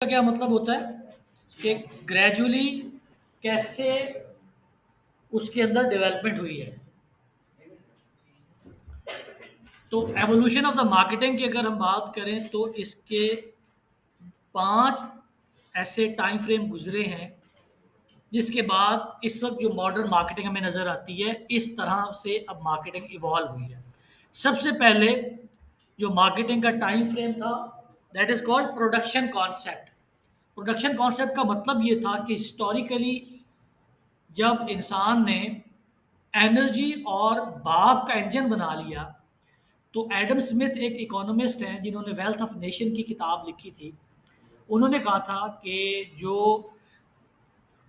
का क्या मतलब होता है कि ग्रेजुअली कैसे उसके अंदर डेवलपमेंट हुई है। तो एवोल्यूशन ऑफ द मार्केटिंग की अगर हम बात करें तो इसके 5 ऐसे टाइम फ्रेम गुजरे हैं, जिसके बाद इस वक्त जो मॉडर्न मार्केटिंग हमें नज़र आती है, इस तरह से अब मार्केटिंग इवॉल्व हुई है। सबसे पहले जो मार्केटिंग का टाइम फ्रेम था, that is called production concept. Production concept का मतलब ये था कि हिस्टोरिकली जब इंसान ने एनर्जी और भाप का इंजन बना लिया, तो एडम स्मिथ एक इकोनॉमिस्ट हैं जिन्होंने वेल्थ ऑफ नेशन की किताब लिखी थी। उन्होंने कहा था कि जो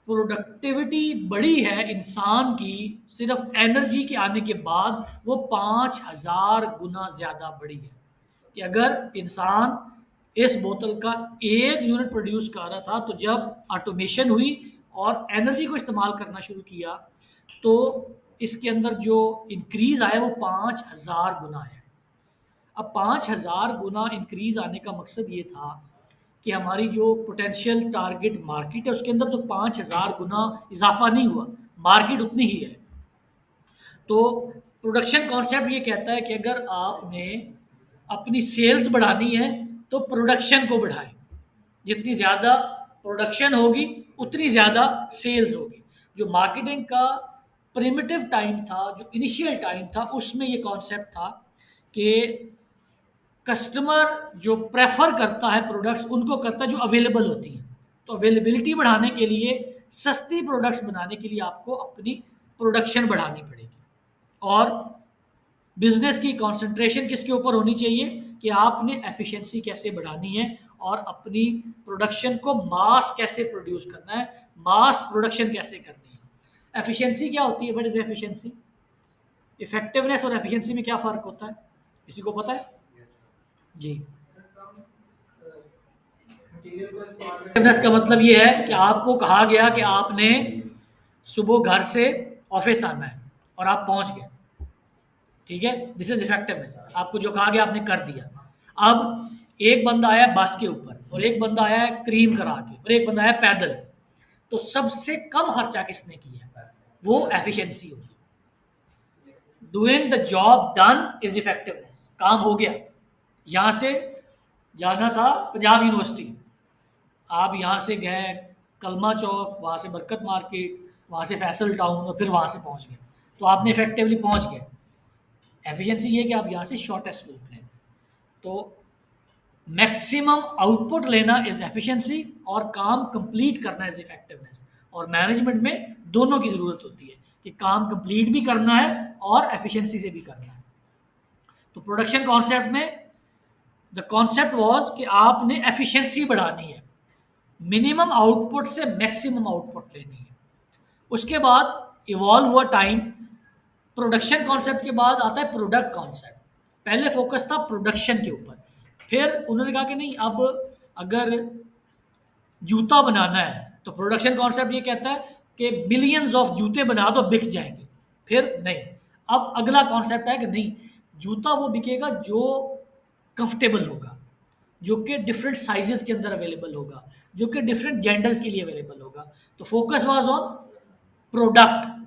प्रोडक्टिविटी बढ़ी है इंसान की सिर्फ एनर्जी के आने के बाद, वो 5,000 गुना ज़्यादा बढ़ी है। कि अगर इंसान इस बोतल का 1 यूनिट प्रोड्यूस कर रहा था, तो जब ऑटोमेशन हुई और एनर्जी को इस्तेमाल करना शुरू किया, तो इसके अंदर जो इंक्रीज़ आया वो 5,000 गुना है। अब 5,000 गुना इंक्रीज़ आने का मकसद ये था कि हमारी जो पोटेंशियल टारगेट मार्केट है उसके अंदर तो 5,000 गुना इजाफा नहीं हुआ, मार्केट उतनी ही है। तो प्रोडक्शन कॉन्सेप्ट ये कहता है कि अगर आपने अपनी सेल्स बढ़ानी है तो प्रोडक्शन को बढ़ाएं। जितनी ज़्यादा प्रोडक्शन होगी उतनी ज़्यादा सेल्स होगी। जो मार्केटिंग का प्रिमिटिव टाइम था, जो इनिशियल टाइम था, उसमें ये कॉन्सेप्ट था कि कस्टमर जो प्रेफर करता है प्रोडक्ट्स, उनको करता है जो अवेलेबल होती हैं। तो अवेलेबिलिटी बढ़ाने के लिए, सस्ती प्रोडक्ट्स बनाने के लिए आपको अपनी प्रोडक्शन बढ़ानी पड़ेगी। और बिजनेस की कंसंट्रेशन किसके ऊपर होनी चाहिए कि आपने एफिशिएंसी कैसे बढ़ानी है और अपनी प्रोडक्शन को मास कैसे प्रोड्यूस करना है, मास प्रोडक्शन कैसे करनी है। एफिशिएंसी क्या होती है? What is efficiency? इफेक्टिवनेस और एफिशिएंसी में क्या फ़र्क होता है, किसी को पता है? जी। इफेक्टिवनेस का मतलब ये है कि आपको कहा गया कि आपने सुबह घर से ऑफिस आना है और आप पहुंच गए, ठीक है, दिस इज इफेक्टिवनेस। आपको जो कहा गया आपने कर दिया। अब एक बंदा आया बस के ऊपर, और एक बंदा आया है क्रीम करा के, और एक बंदा आया पैदल, तो सबसे कम खर्चा किसने किया? वो एफिशिएंसी होगी। Doing the job done is effectiveness. काम हो गया, यहाँ से जाना था पंजाब यूनिवर्सिटी, आप यहाँ से गए कलमा चौक, वहाँ से बरकत मार्केट, वहाँ से फैसल टाउन, और फिर वहाँ से पहुँच गए, तो आपने इफेक्टिवली पहुँच गए। एफिशिएंसी ये कि आप यहाँ से शॉर्टेस्ट रूट लें। तो मैक्सिमम आउटपुट लेना इज एफिशिएंसी, और काम कंप्लीट करना इज इफेक्टिवनेस। और मैनेजमेंट में दोनों की ज़रूरत होती है कि काम कंप्लीट भी करना है और एफिशिएंसी से भी करना है। तो प्रोडक्शन कॉन्सेप्ट में द कॉन्सेप्ट वाज कि आपने एफिशिएंसी बढ़ानी है, मिनिमम आउटपुट से मैक्सिमम आउटपुट लेनी है। उसके बाद इवॉल्व हुआ टाइम, प्रोडक्शन कॉन्सेप्ट के बाद आता है प्रोडक्ट कॉन्सेप्ट। पहले फोकस था प्रोडक्शन के ऊपर, फिर उन्होंने कहा कि नहीं, अब अगर जूता बनाना है तो प्रोडक्शन कॉन्सेप्ट ये कहता है कि मिलियंस ऑफ जूते बना दो, बिक जाएंगे। फिर नहीं, अब अगला कॉन्सेप्ट है कि नहीं, जूता वो बिकेगा जो कंफर्टेबल होगा, जो कि डिफरेंट साइजेस के अंदर अवेलेबल होगा, जो कि डिफरेंट जेंडर्स के लिए अवेलेबल होगा। तो फोकस वाज ऑन प्रोडक्ट।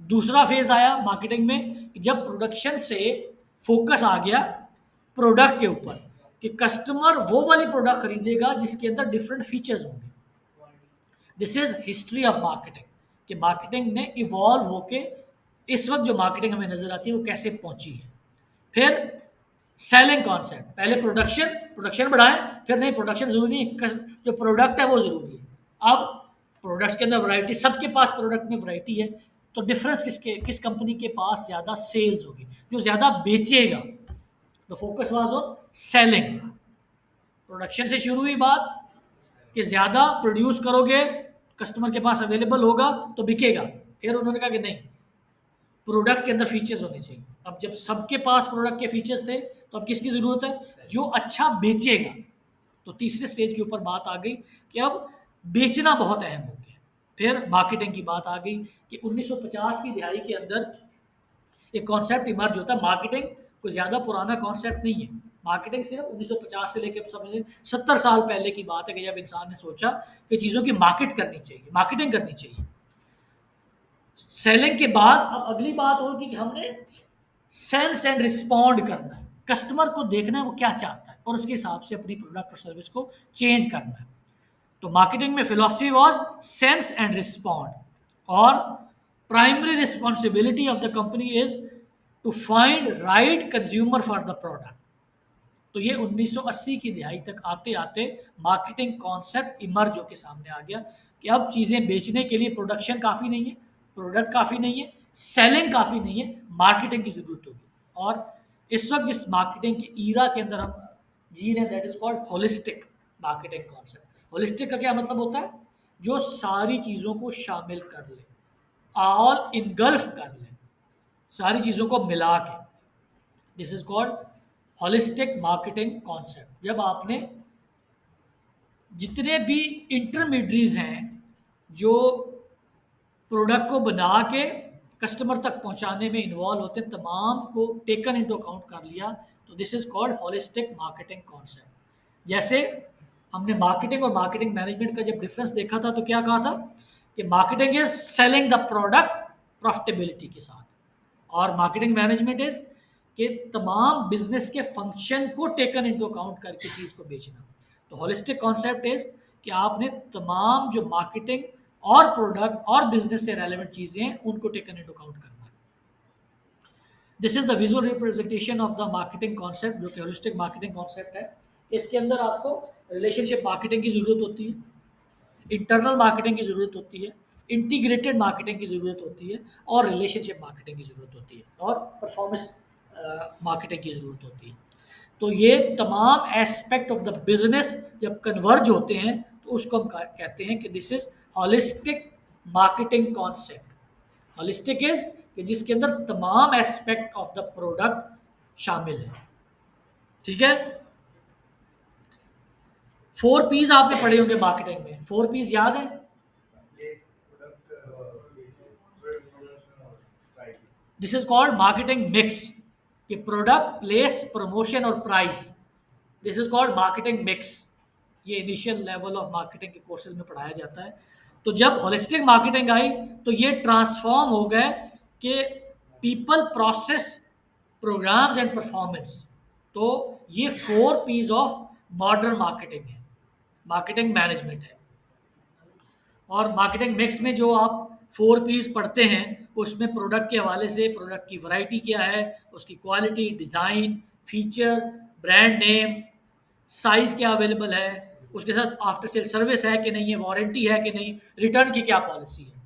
दूसरा फेज आया मार्केटिंग में कि जब प्रोडक्शन से फोकस आ गया प्रोडक्ट के ऊपर, कि कस्टमर वो वाली प्रोडक्ट खरीदेगा जिसके अंदर डिफरेंट फीचर्स होंगे। This is history of marketing, कि मार्केटिंग ने इवॉल्व होके इस वक्त जो मार्केटिंग हमें नजर आती है वो कैसे पहुंची है। फिर सेलिंग कॉन्सेप्ट, पहले प्रोडक्शन बढ़ाएं, फिर नहीं प्रोडक्शन जरूरी नहीं, जो प्रोडक्ट है वो जरूरी है। अब प्रोडक्ट्स के अंदर वैरायटी, सबके पास प्रोडक्ट में वैरायटी है, तो डिफरेंस किस कंपनी के पास ज़्यादा सेल्स होगी, जो ज़्यादा बेचेगा। तो focus was on selling. Production से शुरू हुई बात कि ज़्यादा प्रोड्यूस करोगे, कस्टमर के पास अवेलेबल होगा तो बिकेगा। फिर उन्होंने कहा कि नहीं, प्रोडक्ट के अंदर फीचर्स होने चाहिए। अब जब सबके पास प्रोडक्ट के फीचर्स थे, तो अब किसकी ज़रूरत है? जो अच्छा बेचेगा। तो तीसरे स्टेज के ऊपर बात आ गई कि अब बेचना बहुत अहम हो गया। फिर मार्केटिंग की बात आ गई कि 1950 की दिहाई के अंदर एक कॉन्सेप्ट इमर्ज होता है। मार्केटिंग कोई ज़्यादा पुराना कॉन्सेप्ट नहीं है, मार्केटिंग सिर्फ 1950 से लेकर समझिए 70 साल पहले की बात है कि जब इंसान ने सोचा कि चीज़ों की मार्केट करनी चाहिए, मार्केटिंग करनी चाहिए। सेलिंग के बाद अब अगली बात होगी कि हमने सेंस एंड रिस्पॉन्ड करना है, कस्टमर को देखना है वो क्या चाहता है और उसके हिसाब से अपनी प्रोडक्ट और सर्विस को चेंज करना है। तो मार्केटिंग में philosophy was sense and respond, और primary responsibility of the company is to find right consumer for the product. तो ये 1980 की दिहाई तक आते आते मार्केटिंग कॉन्सेप्ट इमर्ज होकर सामने आ गया कि अब चीज़ें बेचने के लिए प्रोडक्शन काफ़ी नहीं है, प्रोडक्ट काफ़ी नहीं है, सेलिंग काफ़ी नहीं है, मार्केटिंग की ज़रूरत होगी। और इस वक्त जिस मार्केटिंग की ईरा के अंदर हम जी रहे हैं, that is called holistic marketing concept. Holistic का क्या मतलब होता है? जो सारी चीज़ों को शामिल कर ले, ऑल इनगल्फ कर ले, सारी चीज़ों को मिला के, this is called holistic marketing concept. जब आपने जितने भी इंटरमीडिएट्स हैं जो प्रोडक्ट को बना के कस्टमर तक पहुंचाने में इन्वॉल्व होते हैं, तमाम को टेकन इनटू अकाउंट कर लिया, तो this is called holistic marketing concept. जैसे हमने मार्केटिंग और मार्केटिंग मैनेजमेंट का जब डिफरेंस देखा था तो क्या कहा था कि marketing is selling the product profitability के साथ, और मार्केटिंग मैनेजमेंट इज कि तमाम बिजनेस के फंक्शन को टेकन इनटू अकाउंट करके चीज़ को बेचना। तो होलिस्टिक कॉन्सेप्ट इज कि आपने तमाम जो मार्केटिंग और प्रोडक्ट और बिजनेस से रेलेवेंट चीज़ें हैं उनको टेकन इनटू अकाउंट करना है। This is the visual representation of the marketing concept, जो कि होलिस्टिक मार्केटिंग कॉन्सेप्ट है। इसके अंदर आपको रिलेशनशिप मार्केटिंग की ज़रूरत होती है, इंटरनल मार्केटिंग की ज़रूरत होती है, इंटीग्रेटेड मार्केटिंग की ज़रूरत होती है, और रिलेशनशिप मार्केटिंग की ज़रूरत होती है, और परफॉर्मेंस मार्केटिंग की ज़रूरत होती है। तो ये तमाम एस्पेक्ट ऑफ द बिजनेस जब कन्वर्ज होते हैं तो उसको हम कहते हैं कि this is holistic marketing concept. Holistic is कि जिसके अंदर तमाम एस्पेक्ट ऑफ द प्रोडक्ट शामिल है। ठीक है, 4 P's आपने पढ़े होंगे मार्केटिंग में। 4 P's याद है? This is called marketing mix, कि प्रोडक्ट, प्लेस, प्रमोशन और price. This is called marketing mix. ये इनिशियल लेवल ऑफ मार्केटिंग के कोर्सेज में पढ़ाया जाता है। तो जब होलिस्टिक मार्केटिंग आई तो ये ट्रांसफॉर्म हो गए कि people, process, programs and performance. तो ये 4 P's ऑफ मॉडर्न मार्केटिंग है, मार्केटिंग मैनेजमेंट है। और मार्केटिंग मिक्स में जो आप 4 P's पढ़ते हैं उसमें प्रोडक्ट के हवाले से प्रोडक्ट की वैरायटी क्या है, उसकी quality, design, feature, brand name, size क्या अवेलेबल है, उसके साथ आफ्टर सेल सर्विस है कि नहीं है, वारंटी है कि नहीं, रिटर्न की क्या पॉलिसी है।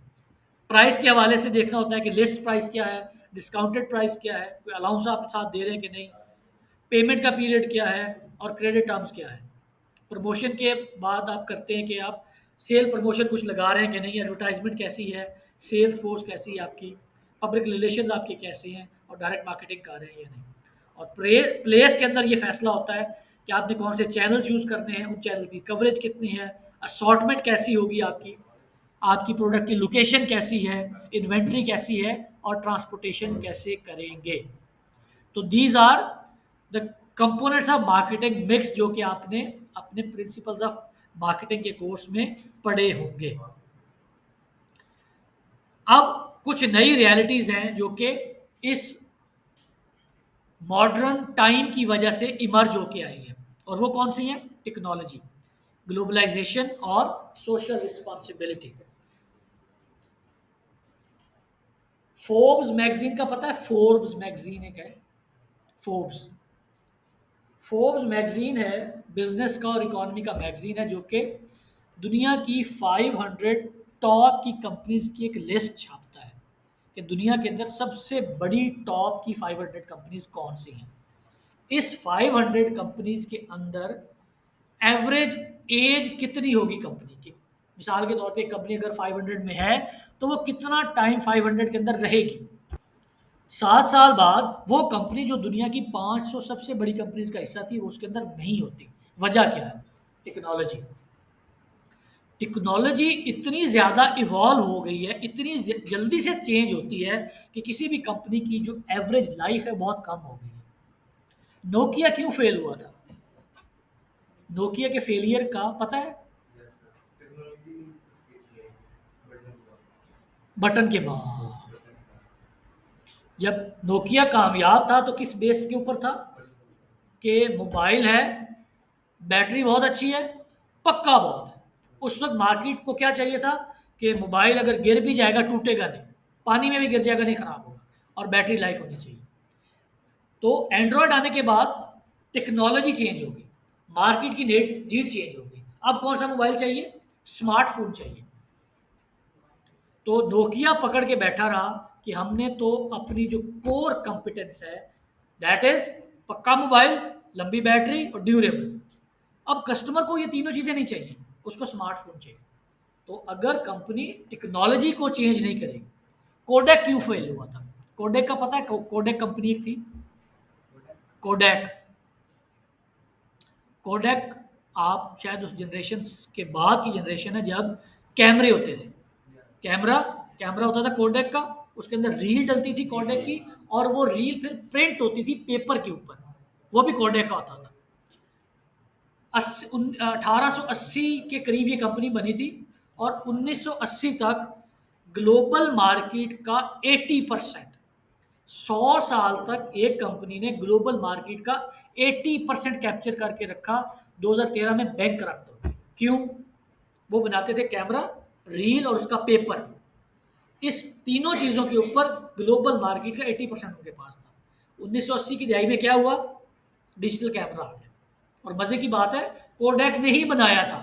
प्राइस के हवाले से देखना होता है कि लिस्ट प्राइस क्या है, डिस्काउंटेड प्राइस क्या है, कोई अलाउंस आप साथ दे रहे हैं कि नहीं, पेमेंट का पीरियड क्या है, और क्रेडिट टर्म्स क्या है। प्रमोशन के बाद आप करते हैं कि आप सेल प्रमोशन कुछ लगा रहे हैं कि नहीं, एडवर्टाइजमेंट कैसी है, सेल्स फोर्स कैसी है आपकी, पब्लिक रिलेशंस आपके कैसे हैं, और डायरेक्ट मार्केटिंग कर रहे हैं या नहीं। और प्लेस के अंदर ये फैसला होता है कि आपने कौन से चैनल्स यूज़ करने हैं, उन चैनल की कवरेज कितनी है, असॉर्टमेंट कैसी होगी आपकी, आपकी प्रोडक्ट की लोकेशन कैसी है, इन्वेंट्री कैसी है, और ट्रांसपोर्टेशन कैसे करेंगे। तो these are the components of marketing mix, जो कि आपने अपने प्रिंसिपल्स ऑफ मार्केटिंग के कोर्स में पढ़े होंगे। अब कुछ नई रियलिटीज़ हैं जो कि इस मॉडर्न टाइम की वजह से इमर्ज होके आई हैं, और वो कौन सी हैं? टेक्नोलॉजी, ग्लोबलाइजेशन और सोशल रिस्पॉन्सिबिलिटी। फोर्ब्स मैगजीन का पता है? फोर्ब्स मैगजीन एक है, फोर्ब्स। फोर्ब्स मैगजीन है बिजनेस का और इकोनॉमी का मैगजीन है, जो कि दुनिया की 500 टॉप की कंपनीज की एक लिस्ट छापता है कि दुनिया के अंदर सबसे बड़ी टॉप की 500 कंपनीज कौन सी हैं। इस 500 कंपनीज के अंदर एवरेज एज कितनी होगी कंपनी की। मिसाल के तौर पे एक कंपनी अगर 500 में है तो वो कितना टाइम 500 के अंदर रहेगी। 7 साल बाद वो कंपनी जो दुनिया की 500 सबसे बड़ी कंपनीज का हिस्सा थी वो उसके अंदर नहीं होती। वजह क्या है? टेक्नोलॉजी। टेक्नोलॉजी इतनी ज़्यादा इवॉल्व हो गई है, इतनी जल्दी से चेंज होती है कि किसी भी कंपनी की जो एवरेज लाइफ है बहुत कम हो गई है। नोकिया क्यों फेल हुआ था? नोकिया के फेलियर का पता है? बटन के बाद। जब नोकिया कामयाब था तो किस बेस के ऊपर था? कि मोबाइल है, बैटरी बहुत अच्छी है, पक्का बहुत है। उस वक्त मार्केट को क्या चाहिए था? कि मोबाइल अगर गिर भी जाएगा टूटेगा नहीं, पानी में भी गिर जाएगा नहीं खराब होगा, और बैटरी लाइफ होनी चाहिए। तो एंड्रॉयड आने के बाद टेक्नोलॉजी चेंज होगी, मार्केट की नीड चेंज होगी। अब कौन सा मोबाइल चाहिए? स्मार्टफोन चाहिए। तो नोकिया पकड़ के बैठा रहा कि हमने तो अपनी जो कोर कंपिटेंस है, दैट इज पक्का मोबाइल, लंबी बैटरी और ड्यूरेबल। अब कस्टमर को ये तीनों चीज़ें नहीं चाहिए, उसको स्मार्टफोन चाहिए। तो अगर कंपनी टेक्नोलॉजी को चेंज नहीं करेगी, कोडेक क्यों फेल हुआ था? कोडेक का पता है? कोडेक कंपनी एक थी, कोडेक। कोडेक, आप शायद उस जनरेशन के बाद की जनरेशन है जब कैमरे होते थे। कैमरा कैमरा होता था कोडेक का, उसके अंदर रील डलती थी कोडेक की, और वो रील फिर प्रिंट होती थी पेपर के ऊपर, वो भी कोडेक का होता था। 1880 के करीब ये कंपनी बनी थी, और 1980 तक ग्लोबल मार्केट का 80%, 100 साल तक एक कंपनी ने ग्लोबल मार्केट का 80% कैप्चर करके रखा। 2013 में बैंक करप्ट हो गई। क्यों? वो बनाते थे कैमरा, रील और उसका पेपर। इस तीनों चीज़ों के ऊपर ग्लोबल मार्केट का 80% उनके पास था। 1980 की दहाई में क्या हुआ? डिजिटल कैमरा आ गया। और मज़े की बात है, कोडेक ने ही बनाया था,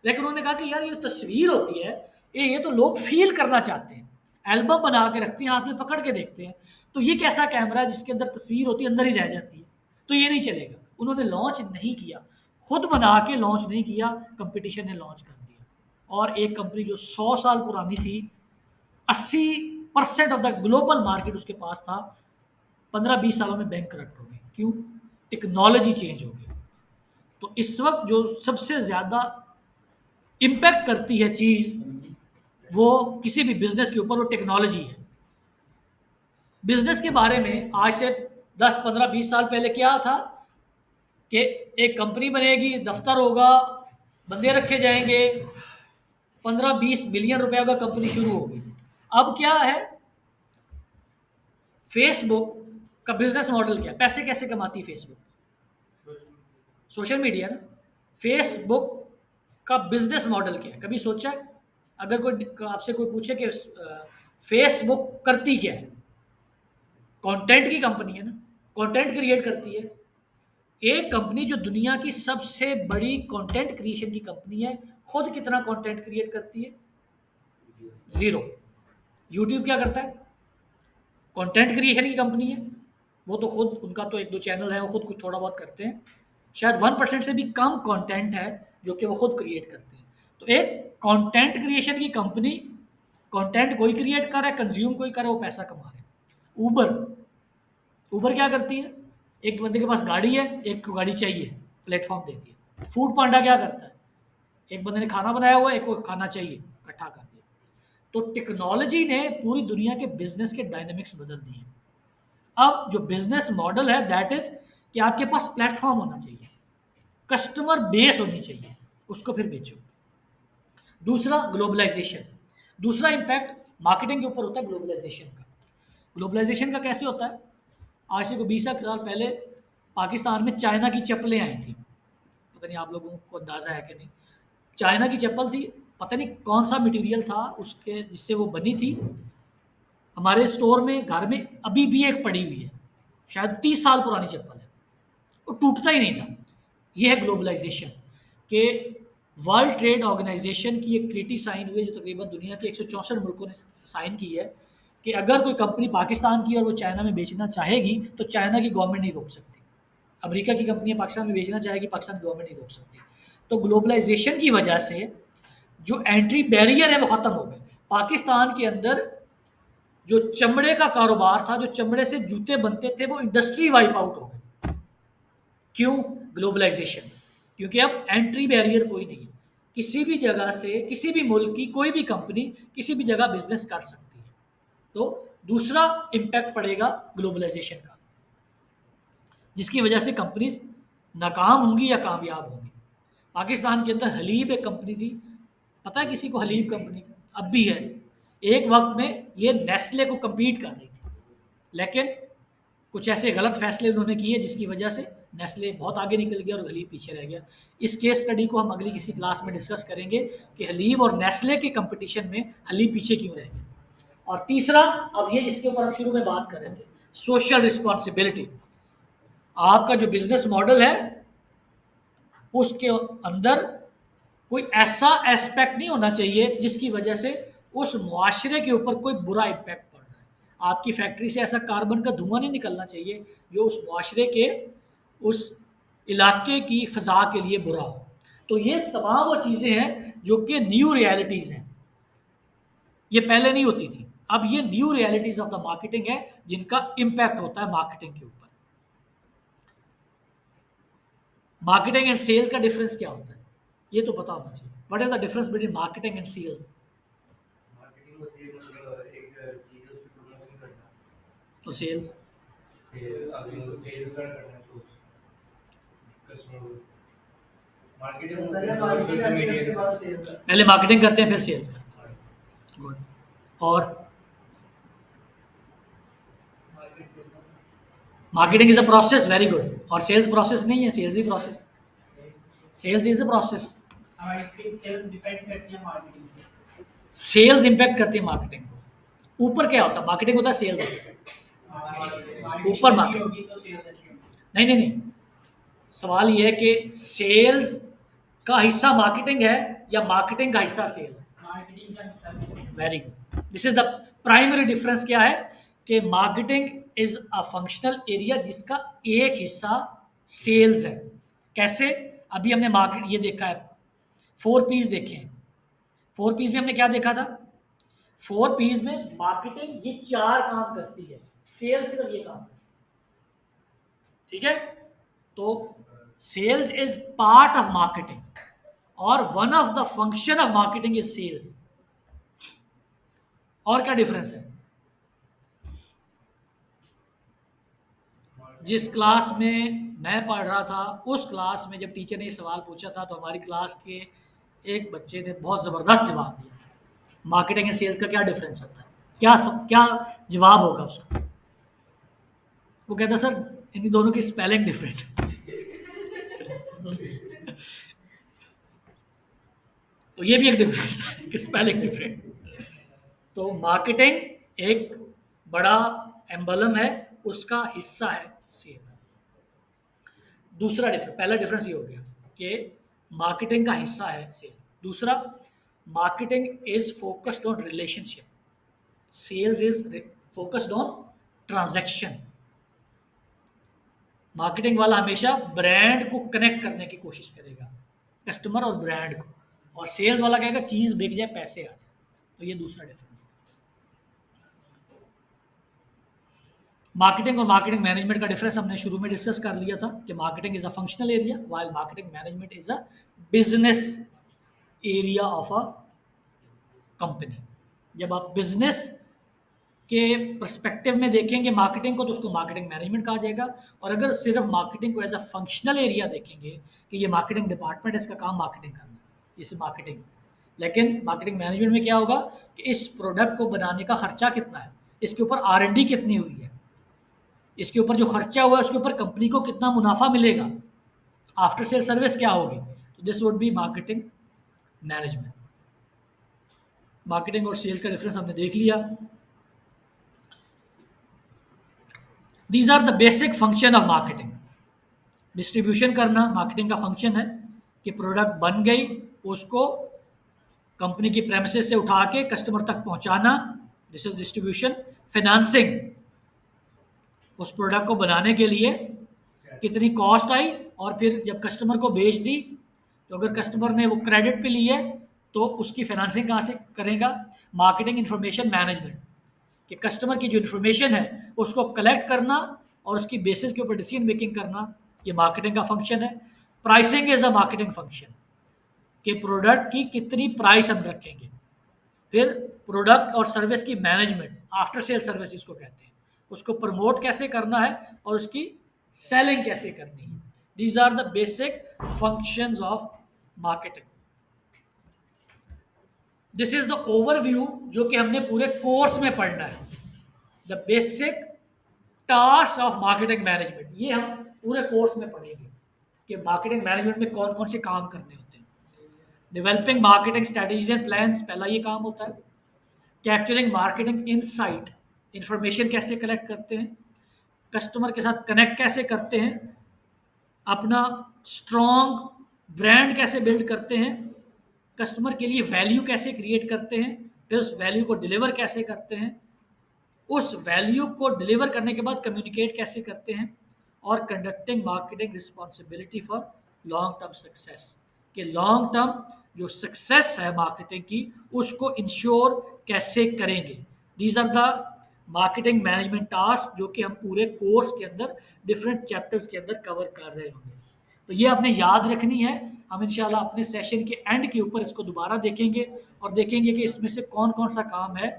लेकिन उन्होंने कहा कि यार ये तस्वीर होती है, ये तो लोग फील करना चाहते हैं। एल्बम बना के रखते हैं, हाथ में पकड़ के देखते हैं, तो ये कैसा कैमरा है जिसके अंदर तस्वीर होती है, अंदर ही रह जाती है, तो ये नहीं चलेगा। उन्होंने लॉन्च नहीं किया, खुद बना के लॉन्च नहीं किया, कंपटीशन ने लॉन्च कर दिया। और एक कंपनी जो 100 साल पुरानी थी, 80% ऑफ द ग्लोबल मार्केट उसके पास था, 15-20 सालों में बैंक करप्ट हो गई। क्यों? टेक्नोलॉजी चेंज हो गई। तो इस वक्त जो सबसे ज़्यादा इम्पैक्ट करती है चीज़, वो किसी भी बिजनेस के ऊपर, वो टेक्नोलॉजी है। बिजनेस के बारे में आज से 10-15-20 साल पहले क्या था? कि एक कंपनी बनेगी, दफ्तर होगा, बंदे रखे जाएंगे, 15-20 बिलियन रुपए का कंपनी शुरू होगी। अब क्या है? फेसबुक का बिजनेस मॉडल क्या है? पैसे कैसे कमाती है फेसबुक? सोशल मीडिया ना। फेसबुक का बिजनेस मॉडल क्या है, कभी सोचा है? अगर कोई आपसे कोई पूछे कि फेसबुक करती क्या है? कंटेंट की कंपनी है ना, कंटेंट क्रिएट करती है। एक कंपनी जो दुनिया की सबसे बड़ी कंटेंट क्रिएशन की कंपनी है, खुद कितना कंटेंट क्रिएट करती है? जीरो। यूट्यूब क्या करता है? कंटेंट क्रिएशन की कंपनी है, वो तो खुद, उनका तो 1-2 चैनल है, वो खुद कुछ थोड़ा बहुत करते हैं। शायद 1% से भी कम कंटेंट है जो कि वो खुद क्रिएट करते हैं। तो एक कंटेंट क्रिएशन की कंपनी, कंटेंट कोई क्रिएट कर रहा है, कंज्यूम कोई कर रहा है, वो पैसा कमा रहा है। ऊबर, ऊबर क्या करती है? एक बंदे के पास गाड़ी है, एक को गाड़ी चाहिए, प्लेटफॉर्म देती है। फूड पांडा क्या करता है? एक बंदे ने खाना बनाया हुआ है, एक को खाना चाहिए, इकट्ठा कर दिया। तो टेक्नोलॉजी ने पूरी दुनिया के बिजनेस के डायनेमिक्स बदल दिए। अब जो बिजनेस मॉडल है दैट इज कि आपके पास प्लेटफॉर्म होना चाहिए, कस्टमर बेस होनी चाहिए, उसको फिर बेचो। दूसरा, ग्लोबलाइजेशन। दूसरा इम्पैक्ट मार्केटिंग के ऊपर होता है ग्लोबलाइजेशन का। ग्लोबलाइजेशन का कैसे होता है? आज से कोई 20 साल पहले पाकिस्तान में चाइना की चप्पलें आई थी, पता नहीं आप लोगों को अंदाज़ा है कि नहीं। चाइना की चप्पल थी, पता नहीं कौन सा मटेरियल था उसके जिससे वो बनी थी। हमारे स्टोर में, घर में अभी भी एक पड़ी हुई है, शायद 30 साल पुरानी चप्पल है, वो टूटता ही नहीं था। ये है ग्लोबलाइजेशन। कि वर्ल्ड ट्रेड ऑर्गेनाइजेशन की एक ट्रीटी साइन हुई है जो तकरीबन दुनिया के 164 मुल्कों ने साइन की है, कि अगर कोई कंपनी पाकिस्तान की और वो चाइना में बेचना चाहेगी तो चाइना की गवर्नमेंट नहीं रोक सकती। अमेरिका की कंपनी पाकिस्तान में बेचना चाहेगी, पाकिस्तान की गवर्नमेंट नहीं रोक सकती। तो ग्लोबलाइजेशन की वजह से जो एंट्री बैरियर है वो ख़त्म हो गए। पाकिस्तान के अंदर जो चमड़े का कारोबार था, जो चमड़े से जूते बनते थे, वो इंडस्ट्री वाइप आउट हो गई। क्यों? ग्लोबलाइजेशन। क्योंकि अब एंट्री बैरियर कोई नहीं है, किसी भी जगह से, किसी भी मुल्क की कोई भी कंपनी किसी भी जगह बिजनेस कर सकती है। तो दूसरा इम्पैक्ट पड़ेगा ग्लोबलाइजेशन का। जिसकी वजह से कंपनीज नाकाम होंगी या कामयाब होंगी। पाकिस्तान के अंदर हलीब एक कंपनी थी, पता है किसी को हलीब कंपनी? अब भी है। एक वक्त में ये नेस्ले को कम्पीट कर रही थी, लेकिन कुछ ऐसे गलत फैसले उन्होंने किए जिसकी वजह से नेस्ले बहुत आगे निकल गया और हलीब पीछे रह गया। इस केस स्टडी को हम अगली किसी क्लास में डिस्कस करेंगे कि हलीब और नेस्ले के कंपटीशन में हलीब पीछे क्यों रह गया। और तीसरा, अब ये जिसके ऊपर हम शुरू में बात कर रहे थे, सोशल रिस्पॉन्सिबिलिटी। आपका जो बिजनेस मॉडल है उसके अंदर कोई ऐसा एस्पेक्ट नहीं होना चाहिए जिसकी वजह से उस मुआशरे के ऊपर कोई बुरा इम्पैक्ट पड़ रहा है। आपकी फैक्ट्री से ऐसा कार्बन का धुआं नहीं निकलना चाहिए जो उस मुआशरे के, उस इलाके की फ़ज़ा के लिए बुरा हो। तो ये तमाम वो चीज़ें हैं जो कि न्यू रियलिटीज़ हैं, ये पहले नहीं होती थी। अब ये new realities of the marketing है जिनका इम्पैक्ट होता है मार्केटिंग के ऊपर। मार्केटिंग एंड सेल्स का डिफरेंस क्या होता है ये तो पता होना चाहिए। What is the difference between marketing and sales? Marketing होती है मतलब एक चीज उसकी प्रमोशन करना, तो सेल्स सेल अभी सेल करना सोच कस्टमर को। मार्केटिंग पहले मार्केटिंग करते हैं उसके बाद सेल करते पहले मार्केटिंग करते हैं फिर सेल्स करते हैं। गुड। और marketing is a process, very good. और सेल्स प्रोसेस नहीं है, सेल्स भी process. Sales is a process. हमारी सेल्स डिपेंड करती है मार्केटिंग पे। सेल्स इंपैक्ट करती है मार्केटिंग को। ऊपर क्या होता है? मार्केटिंग होता है, सेल्स होता है। ऊपर मार्केटिंग होगी तो सेल्स अच्छी होगी। नहीं नहीं नहीं, सवाल ये है कि सेल्स का हिस्सा मार्केटिंग है या मार्केटिंग का हिस्सा सेल है? मार्केटिंग का हिस्सा है। Very good. This is the primary difference. क्या है कि marketing is a functional area जिसका एक हिस्सा सेल्स है। कैसे? अभी हमने मार्केट ये देखा है, 4 P's देखे हैं। 4 P's में हमने क्या देखा था? 4 P's में मार्केटिंग ये 4 काम करती है, सेल्स सिर्फ ये काम करती है। ठीक है? तो sales is part of marketing और one of the function of marketing is sales. और क्या डिफरेंस है? जिस क्लास में मैं पढ़ रहा था उस क्लास में जब टीचर ने ये सवाल पूछा था तो हमारी क्लास के एक बच्चे ने बहुत ज़बरदस्त जवाब दिया था। मार्केटिंग एंड सेल्स का क्या डिफरेंस होता है? क्या जवाब होगा उसका? वो कहता सर इन दोनों की स्पेलिंग डिफरेंट। तो ये भी एक डिफरेंस है कि स्पेलिंग डिफरेंट। तो मार्केटिंग एक बड़ा एम्बलम है, उसका हिस्सा है सेल्स। दूसरा डिफरेंस, पहला डिफरेंस ये हो गया कि मार्केटिंग का हिस्सा है सेल्स। दूसरा, marketing is focused on relationship, sales is focused on transaction. Marketing वाला हमेशा ब्रांड को कनेक्ट करने की कोशिश करेगा, कस्टमर और ब्रांड को, और सेल्स वाला कहेगा चीज़ बिक जाए, पैसे आ जाए। तो ये दूसरा डिफरेंस है। मार्केटिंग और मार्केटिंग मैनेजमेंट का डिफरेंस हमने शुरू में डिस्कस कर लिया था कि marketing is a functional area while marketing management is a business area of a company. जब आप बिजनेस के पर्सपेक्टिव में देखेंगे मार्केटिंग को तो उसको मार्केटिंग मैनेजमेंट कहा जाएगा। और अगर सिर्फ मार्केटिंग को एज अ फंक्शनल एरिया देखेंगे कि ये मार्केटिंग डिपार्टमेंट है, इसका काम मार्केटिंग करना, इसे मार्केटिंग। लेकिन मार्केटिंग मैनेजमेंट में क्या होगा कि इस प्रोडक्ट को बनाने का खर्चा कितना है, इसके ऊपर R&D कितनी हुई है, इसके ऊपर जो खर्चा हुआ है उसके ऊपर कंपनी को कितना मुनाफा मिलेगा, आफ्टर सेल सर्विस क्या होगी। तो this would be marketing management. Marketing और सेल्स का डिफरेंस हमने देख लिया। These are the basic function of marketing. Distribution करना मार्केटिंग का फंक्शन है कि प्रोडक्ट बन गई उसको कंपनी की प्रेमिसेस से उठा के कस्टमर तक पहुंचाना, दिस इज डिस्ट्रीब्यूशन। फाइनेंसिंग, उस प्रोडक्ट को बनाने के लिए कितनी कॉस्ट आई और फिर जब कस्टमर को बेच दी तो अगर कस्टमर ने वो क्रेडिट पे ली है तो उसकी फाइनेंसिंग कहाँ से करेगा। मार्केटिंग इंफॉर्मेशन मैनेजमेंट, कि कस्टमर की जो इन्फॉर्मेशन है उसको कलेक्ट करना और उसकी बेसिस के ऊपर डिसीजन मेकिंग करना, ये मार्केटिंग का फंक्शन है। Pricing is a marketing function, कि प्रोडक्ट की कितनी प्राइस हम रखेंगे। फिर प्रोडक्ट और सर्विस की मैनेजमेंट, आफ्टर सेल सर्विस इसको कहते हैं, उसको प्रमोट कैसे करना है और उसकी सेलिंग कैसे करनी है। These are the basic functions of marketing. This is the overview जो कि हमने पूरे कोर्स में पढ़ना है, the basic task of marketing management. ये हम पूरे कोर्स में पढ़ेंगे कि मार्केटिंग मैनेजमेंट में कौन कौन से काम करने होते हैं। Developing marketing strategies and plans, पहला ये काम होता है। कैप्चरिंग मार्केटिंग इनसाइट, इंफॉर्मेशन कैसे कलेक्ट करते हैं, कस्टमर के साथ कनेक्ट कैसे करते हैं, अपना स्ट्रॉन्ग ब्रांड कैसे बिल्ड करते हैं, कस्टमर के लिए वैल्यू कैसे क्रिएट करते हैं, फिर उस वैल्यू को डिलीवर कैसे करते हैं, उस वैल्यू को डिलीवर करने के बाद कम्युनिकेट कैसे करते हैं, और conducting marketing responsibility for long term success, कि लॉन्ग टर्म जो सक्सेस है मार्केटिंग की उसको इंश्योर कैसे करेंगे। These are the marketing management task जो कि हम पूरे कोर्स के अंदर डिफरेंट चैप्टर्स के अंदर कवर कर रहे होंगे। तो ये आपने याद रखनी है। हम इंशाल्लाह अपने सेशन के एंड के ऊपर इसको दोबारा देखेंगे और देखेंगे कि इसमें से कौन कौन सा काम है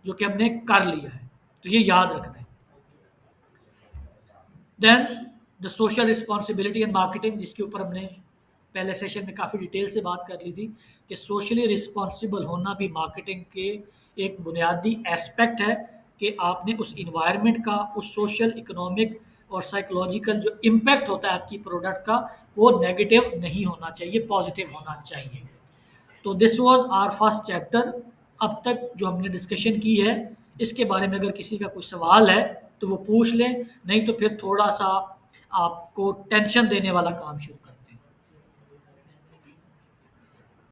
जो कि हमने कर लिया है, तो ये याद रखना है। Then the social responsibility and marketing, जिसके ऊपर हमने पहले सेशन में काफ़ी डिटेल से बात कर ली थी कि सोशली रिस्पॉन्सिबल होना भी मार्केटिंग के एक बुनियादी एस्पेक्ट है कि आपने उस इन्वायरमेंट का, उस सोशल, इकोनॉमिक और साइकोलॉजिकल जो इम्पैक्ट होता है आपकी प्रोडक्ट का वो नेगेटिव नहीं होना चाहिए, पॉजिटिव होना चाहिए। तो this was our first chapter. अब तक जो हमने डिस्कशन की है इसके बारे में अगर किसी का कोई सवाल है तो वो पूछ लें, नहीं तो फिर थोड़ा सा आपको टेंशन देने वाला काम शुरू करें।